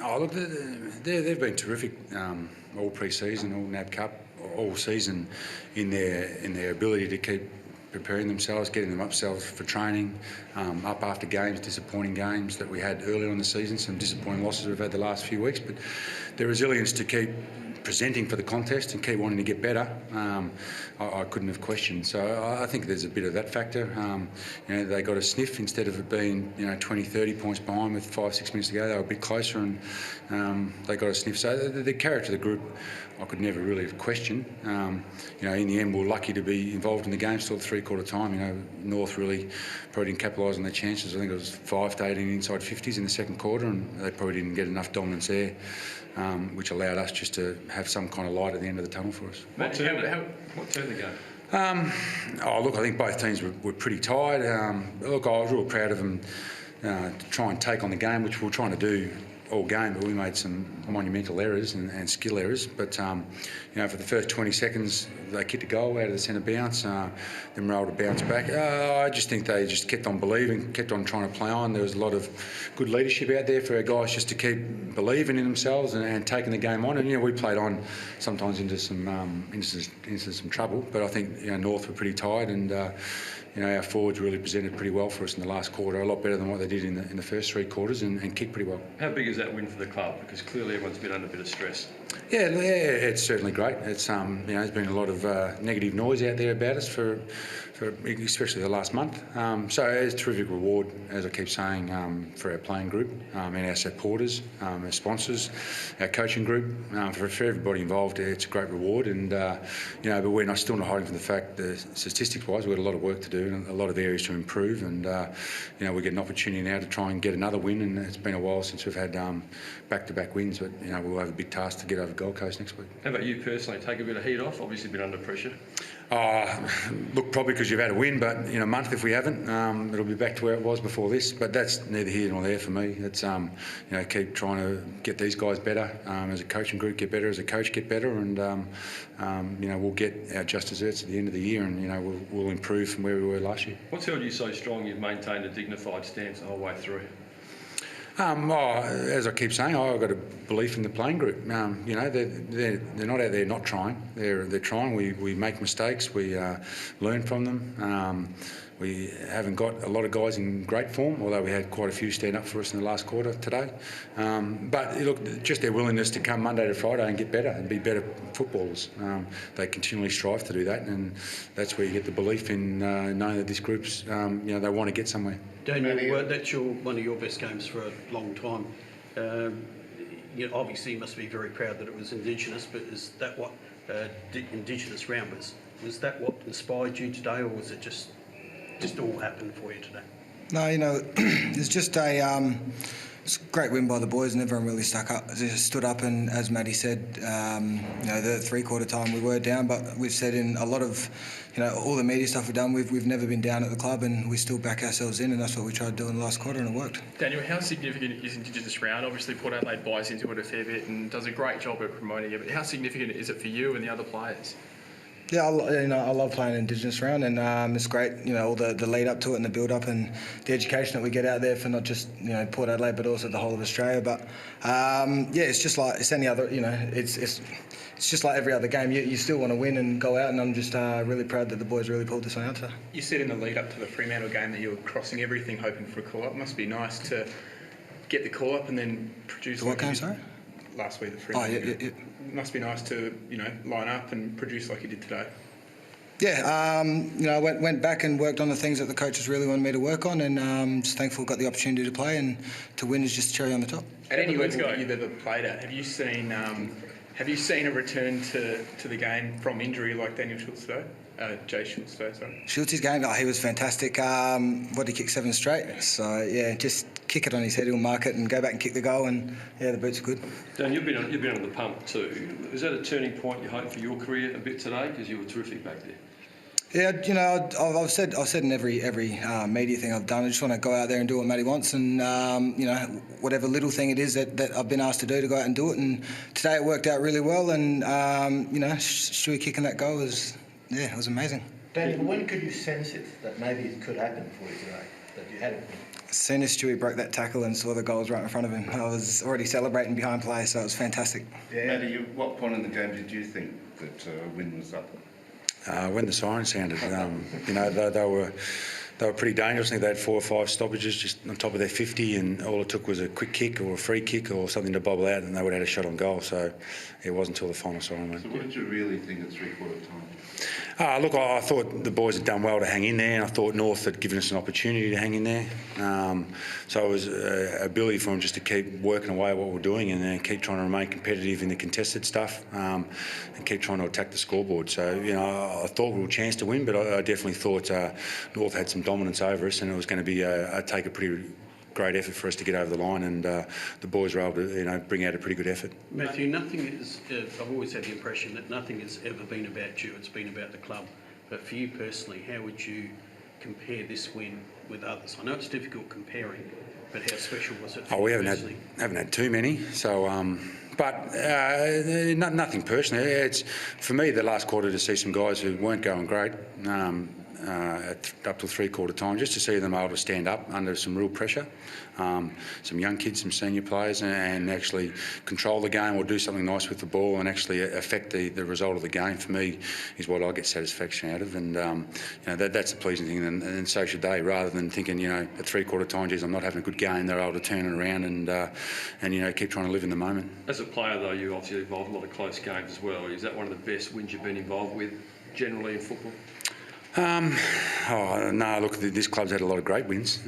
Oh, look, they've been terrific all pre-season, all NAB Cup, all season in their ability to keep preparing themselves, getting themselves for training, up after games, disappointing games that we had earlier in the season, some disappointing losses we've had the last few weeks, but their resilience to keep presenting for the contest and keep wanting to get better, I couldn't have questioned. So I think there's a bit of that factor. They got a sniff instead of it being 20, 30 points behind with 5-6 minutes to go. They were a bit closer and they got a sniff. So the character of the group, I could never really have questioned. In the end, we were lucky to be involved in the game still at three-quarter time. North really probably didn't capitalise on their chances. I think it was 5 to 18 inside 50s in the second quarter, and they probably didn't get enough dominance there, which allowed us just to have some kind of light at the end of the tunnel for us. What turned the game? I think both teams were pretty tired. I was real proud of them to try and take on the game, which we were trying to do all game, but we made some monumental errors and skill errors. But for the first 20 seconds, they kicked a goal out of the centre bounce, then were able to bounce back. I just think they just kept on believing, kept on trying to play on. There was a lot of good leadership out there for our guys just to keep believing in themselves and taking the game on. And we played on sometimes into some trouble, but I think North were pretty tired and. Our forwards really presented pretty well for us in the last quarter, a lot better than what they did in the first 3 quarters, and kicked pretty well. How big is that win for the club? Because clearly everyone's been under a bit of stress. Yeah, it's certainly great. It's there's been a lot of negative noise out there about us for especially the last month. So it's a terrific reward, as I keep saying, for our playing group and our supporters, our sponsors, our coaching group, for everybody involved. It's a great reward, and but we're still not hiding from the fact that statistics-wise we've got a lot of work to do and a lot of areas to improve, and we get an opportunity now to try and get another win, and it's been a while since we've had back-to-back wins, but we'll have a big task to get over Gold Coast next week. How about you personally? Take a bit of heat off. Obviously been under pressure. Look, probably because you've had a win, but in a month if we haven't, it'll be back to where it was before this. But that's neither here nor there for me. It's keep trying to get these guys better as a coaching group, get better as a coach, get better, and we'll get our just desserts at the end of the year, and we'll improve from where we were last year. What's held you so strong? You've maintained a dignified stance the whole way through. As I keep saying, I've got a belief in the playing group. They're not out there not trying. They're trying. We make mistakes. We learn from them. We haven't got a lot of guys in great form, although we had quite a few stand up for us in the last quarter today. But look, just their willingness to come Monday to Friday and get better and be better footballers. They continually strive to do that, and that's where you get the belief in knowing that this group's, they want to get somewhere. Daniel, that's one of your best games for a long time. Obviously you must be very proud that it was Indigenous, but is that what Indigenous round was? Was that what inspired you today, or was it just all happened for you today? No, it's just it's a great win by the boys, and everyone really stood up, and as Matty said, the three-quarter time we were down, but we've said in a lot of, all the media stuff we've done, we've never been down at the club, and we still back ourselves in, and that's what we tried to do in the last quarter, and it worked. Daniel, how significant is Indigenous round? Obviously Port Adelaide buys into it a fair bit and does a great job at promoting it, but how significant is it for you and the other players? Yeah, I love playing Indigenous round, and it's great, all the lead up to it and the build up and the education that we get out there for not just Port Adelaide but also the whole of Australia. But it's just like it's any other, it's just like every other game. You still want to win and go out, and I'm just really proud that the boys really pulled this one out today. You said in the lead up to the Fremantle game that you were crossing everything, hoping for a call up. Must be nice to get the call up and then produce. What game, sorry? Last week, the Fremantle. Yeah. Must be nice to line up and produce like you did today. Yeah, I went back and worked on the things that the coaches really wanted me to work on, and just thankful got the opportunity to play, and to win is just cherry on the top. At any level that you've ever played at, have you seen a return to the game from injury like Daniel Schultz today? Jay Schultz today, sorry. Schultz's game, he was fantastic. What did he kick 7 straight? So yeah, just kick it on his head, he'll mark it and go back and kick the goal, and the boots are good. Dan, you've been on the pump too. Is that a turning point you hope for your career a bit today, because you were terrific back there? Yeah, I've said in every media thing I've done, I just want to go out there and do what Matty wants, and whatever little thing it is that I've been asked to do, to go out and do it. And today it worked out really well, and Shuey kicking that goal was amazing. Daniel, when could you sense it that maybe it could happen for you today, that you had it? As soon as Stewie broke that tackle and saw the goals right in front of him, I was already celebrating behind play, so it was fantastic. Yeah, Matty, at what point in the game did you think that a win was up? When the siren sounded, you know, they were pretty dangerous. I think they had 4 or 5 stoppages just on top of their 50, and all it took was a quick kick or a free kick or something to bobble out, and they would have had a shot on goal. So it wasn't until the final siren went. So what did you really think at three-quarter time? Look, I thought the boys had done well to hang in there, and I thought North had given us an opportunity to hang in there. So it was ability for them just to keep working away at what we're doing and then keep trying to remain competitive in the contested stuff and keep trying to attack the scoreboard. So, you know, I thought we were a chance to win, but I definitely thought North had some dominance over us, and it was going to be take a pretty great effort for us to get over the line, and the boys were able to, you know, bring out a pretty good effort. Matthew, nothing is. I've always had the impression that nothing has ever been about you. It's been about the club. But for you personally, how would you compare this win with others? I know it's difficult comparing, but how special was it? For We you haven't personally? had too many, so. But nothing personally. It's for me the last quarter to see some guys who weren't going great. Up to three-quarter time, just to see them able to stand up under some real pressure. Some young kids, some senior players, and actually control the game or do something nice with the ball and actually affect the result of the game, for me, is what I get satisfaction out of. And you know, that's a pleasing thing, and so should they, rather than thinking, you know, at three-quarter time, geez, I'm not having a good game. They're able to turn it around and you know, keep trying to live in the moment. As a player, though, you obviously involved in a lot of close games as well. Is that one of the best wins you've been involved with generally in football? No, look, this club's had a lot of great wins.